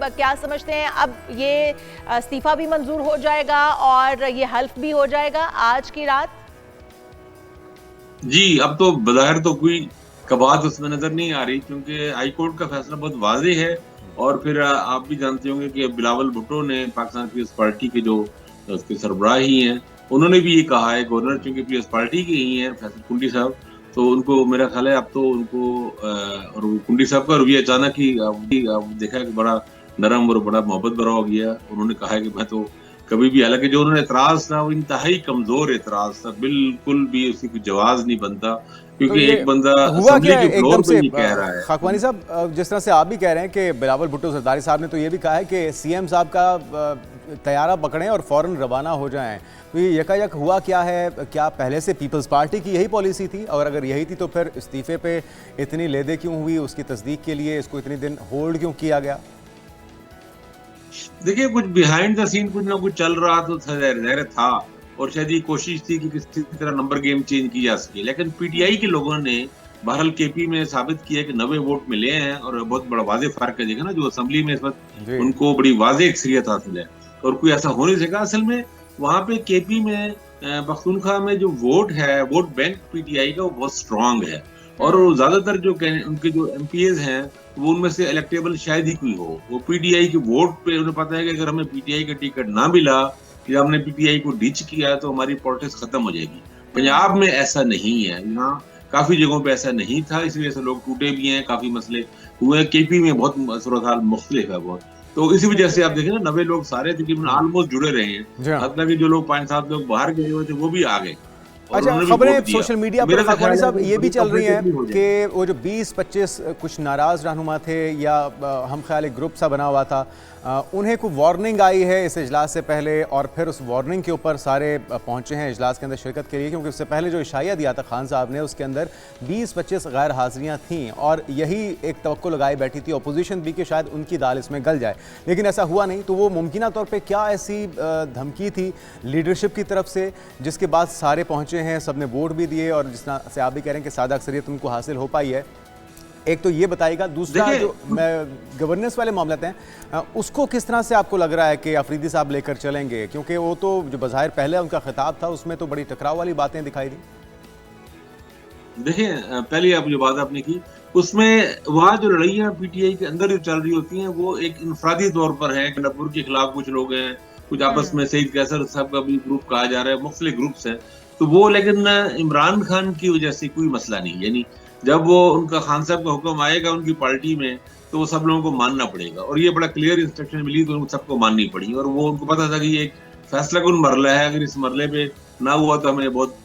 क्या समझते हैं, अब ये इस्तीफा भी मंजूर हो जाएगा और ये हल्फ भी हो जाएगा आज की रात? जी, अब तो बज़ाहिर तो कोई कबात उसमें नजर नहीं आ रही, क्योंकि हाई कोर्ट का फैसला बहुत वाज़ेह है। और फिर आप भी जानते होंगे कि बिलावल भुट्टो ने, पाकिस्तान पीपल्स पार्टी के जो उसके सरबराह ही हैं, उन्होंने भी ये कहा है, गवर्नर चूंकि पीपल्स पार्टी के ही हैं फैसल कुंडी साहब, तो उनको मेरा ख्याल है अब तो उनको और वो कुंडी साहब का रवैया अचानक ही अब देखा है कि बड़ा नरम और बड़ा मोहब्बत भरा हो गया। उन्होंने कहा है कि मैं तो कभी भी, हालांकि जो उन्होंने एतराज था वो इंतहाई कमजोर एतराज था, बिल्कुल भी उसकी कोई जवाज नहीं बनता, तो क्योंकि ये एक बंदा हुआ असेंबली क्या के है फ्लोर एकदम पे से ये कह रहा है। खाकवानी साहब, जिस तरह से आप भी कह रहे हैं कि बिलावल भुट्टो जरदारी साहब ने तो ये भी कहा है कि सीएम साहब का तैयारा पकड़ें और फौरन रवाना हो जाएं, तो ये यकायक हुआ क्या है? क्या पहले से पीपल्स पार्टी की यही पॉलिसी थी, और अगर यही थी तो फिर इस्तीफे पे इतनी लेदे क्यों हुई? उसकी तस्दीक के लिए इसको इतने दिन होल्ड क्यों किया गया? देखिए, कुछ बिहाइंड द सीन कुछ ना कुछ चल रहा तो जाहिर था, और शायद ये कोशिश थी कि किसी तरह नंबर गेम चेंज की जा सके, लेकिन पीटीआई के लोगों ने बहरहाल केपी में साबित किया कि 90 वोट मिले हैं, और बहुत बड़ा वाज़ेह फर्क है। देखा ना, जो असेंबली में इस वक्त जी उनको बड़ी वाज़ेह अक्सरियत हासिल है, और कोई ऐसा हो नहीं सका। असल में वहां पे केपी में पख्तूनख्वा में जो वोट है, वोट बैंक पीटीआई का वो बहुत स्ट्रांग है, और वो ज्यादातर जो उनके जो एमपीएज हैं वो उनमें से इलेक्टेबल शायद ही कोई हो। वो पीटीआई के वोट पे उन्हें पता है कि अगर हमें पीटीआई का टिकट ना मिला या हमने पीटीआई को डिच किया तो हमारी पॉलिटिक्स खत्म हो जाएगी। पंजाब में ऐसा नहीं है, यहाँ काफी जगहों पे ऐसा नहीं था, इसलिए से लोग टूटे भी हैं, काफी मसले हुए। केपी में बहुत सूरत हाल मुख्तलिफ है बहुत, तो इसी वजह से आप देखें ना, 90 लोग सारे तकरीबन ऑलमोस्ट जुड़े रहे हैं। जी हाँ। हालांकि जो लोग 5-7 लोग बाहर गए हुए थे वो भी आ गए, और अच्छा, उन्होंने भी खबरें वोट दिया। सोशल मीडिया पर मेरा तो खाकवानी ख्याल है साहब कि ये भी बड़ी चल रही हैं कंफर्टेबली हो कि जाएगी। वो जो 20-25 कुछ नाराज रहनुमा थे या हम ख्याल एक ग्रुप सा बना हुआ था, उन्हें कोई वार्निंग आई है इस इजलास से पहले, और फिर उस वार्निंग के ऊपर सारे पहुंचे हैं इजलास के अंदर शिरकत के लिए, क्योंकि उससे पहले जो इशाया दिया था खान साहब ने उसके अंदर 20-25 गैर हाजिरियाँ थीं, और यही एक तवक्को लगाई बैठी थी अपोजिशन भी कि शायद उनकी दाल इसमें गल जाए, लेकिन ऐसा हुआ नहीं। तो वो मुमकिना तौर पर क्या ऐसी धमकी थी लीडरशिप की तरफ से जिसके बाद सारे पहुंचे हैं, सब ने वोट भी दिए, और जिस तरह से आप भी कह रहे हैं कि सादा अक्सरियत उनको हासिल हो पाई है? एक तो ये बताइएगा, दूसरा जो गवर्नेंस वाले मामले हैं उसको किस तरह से आपको लग रहा है कि अफरीदी साहब लेकर चलेंगे, क्योंकि वो तो जो बज़ाहिर पहले उनका खिताब था उसमें तो बड़ी टकराव वाली बातें दिखाई दी। देखिए, पहले आप जो बात आपने की उसमें, वहाँ जो लड़ाइयाँ पीटीआई के अंदर जो चल रही होती हैं वो एक इंफरादी तौर पर है कि नपुर के खिलाफ कुछ लोग हैं, कुछ आपस में सईद कैसर साहब का भी ग्रुप कहा जा रहा है, मुख्तलिफ ग्रुप्स हैं, तो वो, लेकिन इमरान खान की वजह से कोई मसला नहीं। यानी जब वो उनका खान साहब का हुक्म आएगा उनकी पार्टी में तो वो सब लोगों को मानना पड़ेगा, और ये बड़ा क्लियर इंस्ट्रक्शन मिली तो उनको सबको माननी पड़ी, और वो उनको पता था कि ये एक फैसला कौन मरला है, अगर इस मरले पे ना हुआ तो हमें बहुत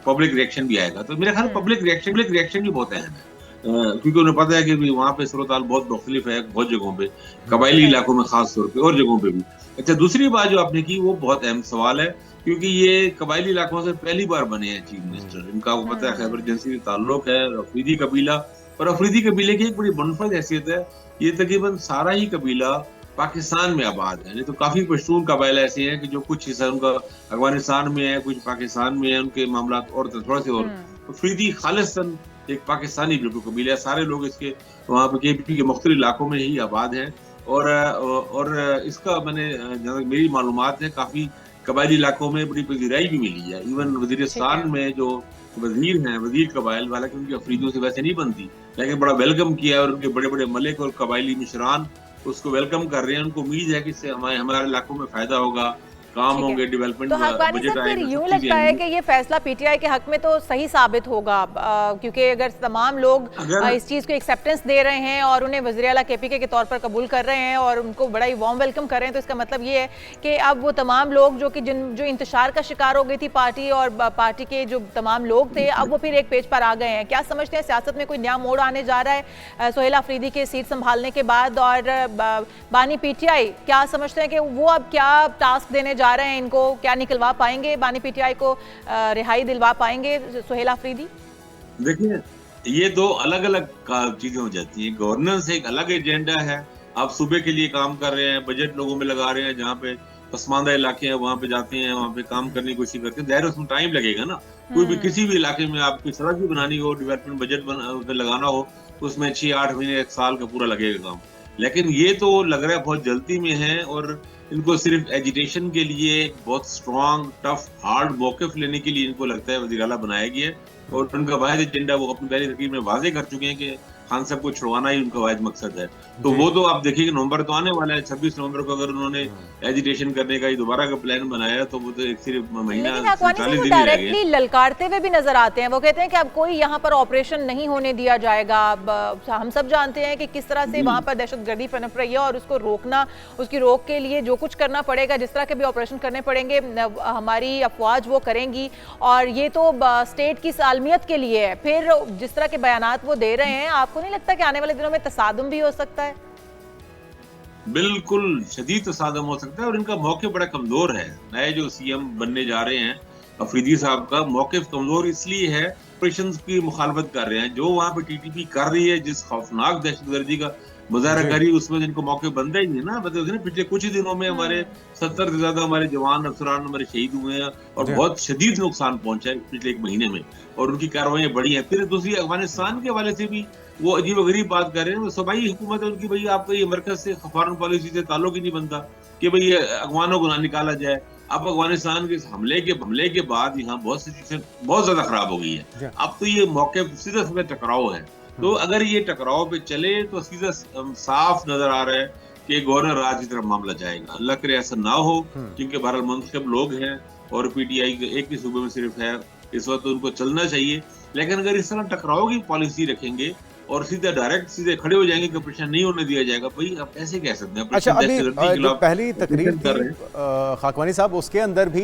पब्लिक रिएक्शन भी आएगा। तो मेरा ख्याल पब्लिक रिएक्शन भी बहुत अहम है, क्योंकि उन्हें पता है कि वहाँ पे सूरत हाल बहुत मुख्तलिफ है, बहुत जगहों पे, कबायली इलाकों में खास तौर पे, और जगहों पे भी। अच्छा, दूसरी बात जो आपने की वो बहुत अहम सवाल है, क्योंकि ये कबायली इलाकों से पहली बार बने हैं चीफ मिनिस्टर। इनका आपको पता है खैबर एजेंसी से ताल्लुक है, अफरीदी कबीला, और अफरीदी कबीले की एक बड़ी बनफद हैसियत है, ये तकरीबन सारा ही कबीला पाकिस्तान में आबाद है। नहीं तो काफी पश्तून कबाइल ऐसे हैं कि जो कुछ हिस्सा उनका अफगानिस्तान में है, कुछ पाकिस्तान में है, उनके मामला और थोड़ा से, और अफरीदी खालिस्तान एक पाकिस्तानी बिल्कुल कबीला है। सारे लोग इसके वहाँ पे केपी के मुख्तलिफ इलाकों में ही आबाद हैं, और इसका मैंने, जहाँ तक मेरी मालूमात है, काफी कबायली इलाकों में बड़ी पजीराई भी मिली है। इवन वजीरिस्तान में जो वजीर हैं, वजीर कबाइल, हालांकि उनकी अफरीदियों से वैसे नहीं बनती, लेकिन बड़ा वेलकम किया, और उनके बड़े बड़े मलिक और कबायली मिशरान उसको वेलकम कर रहे हैं। उनको उम्मीद है कि इससे हमारे इलाकों में फायदा होगा, काम होंगे, डेवलपमेंट तो हकवानी बजट साहब, फिर आएगा, यूं सब लगता चीजें है कि ये फैसला पीटीआई के हक में तो सही साबित होगा, क्योंकि अगर तमाम लोग इस चीज़ को एक्सेप्टेंस दे रहे हैं और उन्हें वज़ीर आला केपीके के तौर पर कबूल कर रहे हैं और उनको बड़ा ही वार्म वेलकम कर रहे हैं, तो इसका मतलब ये है कि अब वो तमाम लोग जो इंतशार का शिकार हो गई थी पार्टी, और पार्टी के जो तमाम लोग थे, अब वो फिर एक पेज पर आ गए हैं। क्या समझते हैं सियासत में कोई नया मोड़ आने जा रहा है सोहेल अफरीदी के सीट संभालने के बाद, और बानी पीटीआई क्या समझते हैं कि वो अब क्या टास्क देने जा रहे हैं इनको? क्या निकलवा पाएंगे बानी पीटीआई को, रिहाई दिलवा पाएंगे सोहेल अफरीदी? देखिए, ये दो अलग अलग चीजें हो जाती हैं। गवर्नेंस एक अलग एजेंडा है, आप सूबे के लिए काम कर रहे हैं, बजट लोगों में लगा रहे हैं, जहाँ पे पसमानदा इलाके हैं वहाँ पे जाते हैं, वहाँ पे काम करने की कोशिश करते हैं, उसमें टाइम लगेगा ना। कोई भी किसी भी इलाके में आपकी सड़क भी बनानी हो, डेवलपमेंट बजट लगाना हो, उसमें 6-8 महीने 1 साल का पूरा लगेगा काम। लेकिन ये तो लग रहा है बहुत जल्दी में है, और इनको सिर्फ एजिटेशन के लिए एक बहुत स्ट्रॉन्ग टफ हार्ड मौक़िफ़ लेने के लिए इनको लगता है वज़ीर आला बनाया गया है, और उनका वाहिद एजेंडा वो अपनी पहली तकरीर में वाज़ेह कर चुके हैं कि खान साहब को छुड़वाना ही उनका वाहिद मकसद है। तो वो तो आप देखिए कि नवंबर तो आने वाला है, 26 नवंबर को अगर उन्होंने एजिटेशन करने का दोबारा का प्लान बनाया तो वो तो एक सिर्फ महीना लेकिन अकवानी 40 साहब दिन ही रह गए। डायरेक्टली ललकारते हुए भी नजर आते हैं। वो कहते हैं कि अब कोई यहाँ पर ऑपरेशन नहीं होने दिया जाएगा। हम सब जानते हैं कि किस तरह से वहाँ पर दहशतगर्दी पनप रही है और उसको रोकना, उसकी रोक के लिए जो कुछ करना पड़ेगा, जिस तरह के भी ऑपरेशन करने पड़ेंगे हमारी अफवाज वो करेंगी, और ये तो स्टेट की सालमियत के लिए है। फिर जिस तरह के बयानात वो दे रहे हैं, आपको नहीं लगता कि आने वाले दिनों में तसादुम भी हो सकता है? बिल्कुल शदीद तसादम हो सकता है, और इनका मौक़िफ़ बड़ा कमजोर है। नए जो सीएम बनने जा रहे हैं अफरीदी साहब का मौक़िफ़ कमजोर इसलिए है, ऑपरेशंस की मुखालफत कर रहे हैं। जो वहाँ पे टीटीपी कर रही है, जिस खौफनाक दहशतगर्दी का मुजाहरा कर रही है, उसमें जिनको मौक़िफ़ बनता ही नहीं है ना। मतलब पिछले कुछ ही दिनों में हमारे 70 से ज्यादा हमारे जवान अफसरान हमारे शहीद हुए हैं, और बहुत शदीद नुकसान पहुंचा है पिछले एक महीने में, और उनकी कार्रवाइयाँ बढ़ी हैं। फिर दूसरी अफगानिस्तान के हवाले से भी वो अजीब गरीब बात कर रहे हैं। वो सूबाई हुकूमत है उनकी, भाई आपका ये मरकज से फॉरेन पॉलिसी से ताल्लुक ही नहीं बनता कि भाई अफगानों को ना निकाला जाए। अब अफगानिस्तान के हमले के बाद यहाँ बहुत सिचुएशन बहुत ज्यादा खराब हो गई है। अब तो ये मौके सीधा सीधा टकराव है। तो अगर ये टकराव पे चले तो सीधा साफ नजर आ रहा है कि गवर्नर राज की तरफ मामला जाएगा। अल्लाह करे ऐसा ना हो, क्योंकि बहरहाल मुंतखब लोग हैं और पीटीआई एक ही सूबे में सिर्फ है इस वक्त, तो उनको चलना चाहिए। लेकिन अगर इस तरह टकराव की पॉलिसी रखेंगे और सीधे डायरेक्ट सीधे खड़े हो जाएंगे कि ऑपरेशन नहीं होने दिया जाएगा, भाई आप ऐसे कह सकते हैं? अच्छा, अभी जो पहली तकरीर थी खाकवानी साहब, उसके अंदर भी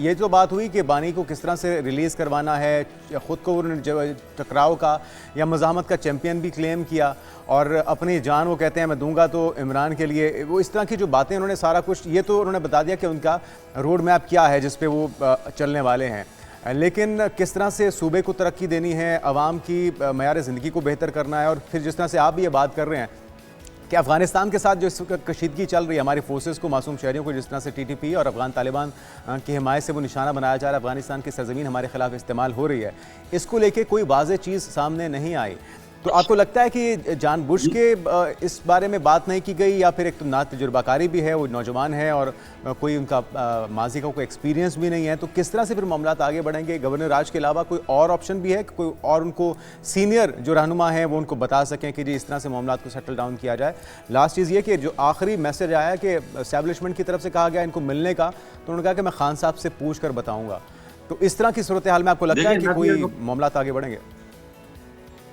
ये जो बात हुई कि बानी को किस तरह से रिलीज़ करवाना है, ख़ुद को उन्होंने टकराव का या मज़ाहमत का चैम्पियन भी क्लेम किया, और अपनी जान वो कहते हैं मैं दूंगा तो इमरान के लिए, वो इस तरह की जो बातें उन्होंने सारा कुछ ये तो उन्होंने बता दिया कि उनका रोड मैप क्या है जिस पे वो चलने वाले हैं। लेकिन किस तरह से सूबे को तरक्की देनी है, आवाम की मयार ज़िंदगी को बेहतर करना है, और फिर जिस तरह से आप भी ये बात कर रहे हैं कि अफ़गानिस्तान के साथ जो इस कशीदगी चल रही है, हमारी फोर्सेस को, मासूम शहरियों को जिस तरह से टीटीपी और अफ़गान तालिबान की हिमायत से वो निशाना बनाया जा रहा है, अफ़गानिस्तान की सरज़मीन हमारे खिलाफ इस्तेमाल हो रही है, इसको लेके कोई वाज़ेह चीज़ सामने नहीं आई। तो आपको लगता है कि जानबूझ के इस बारे में बात नहीं की गई, या फिर एक तो ना तजुर्बाकारी भी है, वो नौजवान है और कोई उनका माजी का कोई एक्सपीरियंस भी नहीं है, तो किस तरह से फिर मामला आगे बढ़ेंगे? गवर्नर राज के अलावा कोई और ऑप्शन भी है कि कोई और उनको सीनियर जो रहनुमा है वो उनको बता सकें कि जी इस तरह से मामला को सेटल डाउन किया जाए? लास्ट चीज़ ये कि जो आखिरी मैसेज आया कि एस्टैब्लिशमेंट की तरफ से कहा गया इनको मिलने का, तो उन्होंने कहा कि मैं खान साहब से पूछ कर बताऊँगा। तो इस तरह की सूरत हाल में आपको लगता है कि कोई मामला आगे बढ़ेंगे?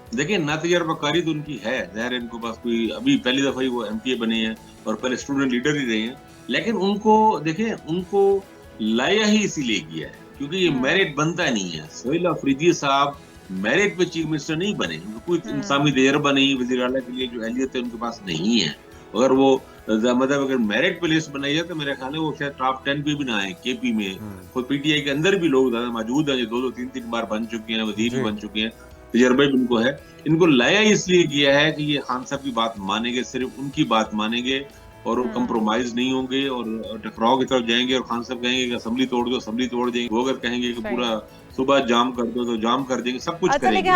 देखिए, ना तजर्बाकारी तो उनकी है, ज़ाहिर है इनको पास कोई, अभी पहली दफ़ा ही वो एमपीए बने हैं और पहले स्टूडेंट लीडर ही रहे हैं। लेकिन उनको देखिए, उनको लाया ही इसीलिए किया है क्योंकि ये मेरिट बनता नहीं है। सोहेल अफरीदी साहब मेरिट पे चीफ मिनिस्टर नहीं बने, कोई इंसानी तजर्बा नहीं, वज़ीर आला के लिए जो अहलियत है उनके पास नहीं है। अगर वो मतलब अगर मेरिट पे लिस्ट बनाई जाए तो मेरे ख्याल है वो शायद टॉप 10 पे भी ना आए। केपी में खुद पीटीआई के अंदर भी लोग ज्यादा मौजूद हैं जो 2-3 बार बन चुके हैं, वजीर भी बन चुके हैं, तजर्बा भी उनको है। इनको लाया इसलिए किया है कि ये खान साहब की बात मानेंगे, सिर्फ उनकी बात मानेंगे और वो कंप्रोमाइज नहीं होंगे और टकराव की तरफ जाएंगे। और खान साहब कहेंगे कि असेंबली तोड़ दो, असेंबली तोड़ देंगे। वो अगर कहेंगे कि पूरा सुबह जाम कर दो तो जाम कर देंगे, सब कुछ करेंगे।